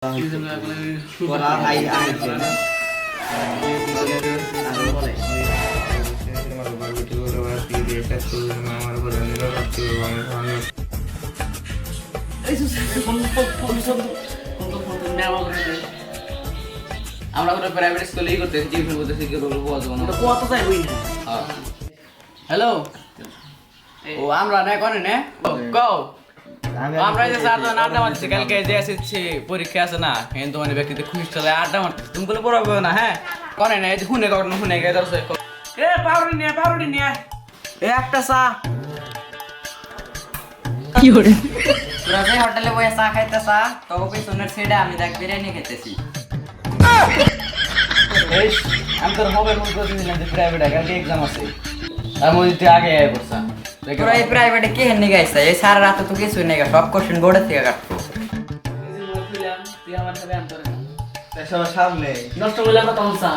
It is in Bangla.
আমরা কোনো প্রাইভেট স্কুলেই করতেছি টিউশন করতেছি কি বলবো কত চাই বই হ্যালো ও আমরা না কোনে না কও আমরা যে চারজন আড্ডা মারছি কালকে যে এসেছি পরীক্ষা আছে না হিন্দু মানে ব্যক্তিতে খুশি চলে আড্ডা মারছি তুমি বলে পড়াবো না হ্যাঁ কোনে না এই যে শুনে কখনো শুনে গিয়ে ধরছো এ পাউরুটি নিয়ে এ একটা চা কি করে তোরা যে হোটেলে বসে চা খাইতেছা তবে পিছনের সাইডে আমি দেখ বিরিয়ানি খাইতেছি এই আমি তোর মোবাইল মধ্যে দিলাম যে প্রাইভেট কালকে এক্সাম আছে আর মই তুই আগে আয় পড়ছা তোরা এই প্রাইভেটে কি হেন গাইছে এই সারা রাত তো কিছু নেই সব কোশ্চেন বোর্ডে থেকে কাটবো তুই আমার সাথে আনতে সামনে নষ্ট করলে কথা বলছা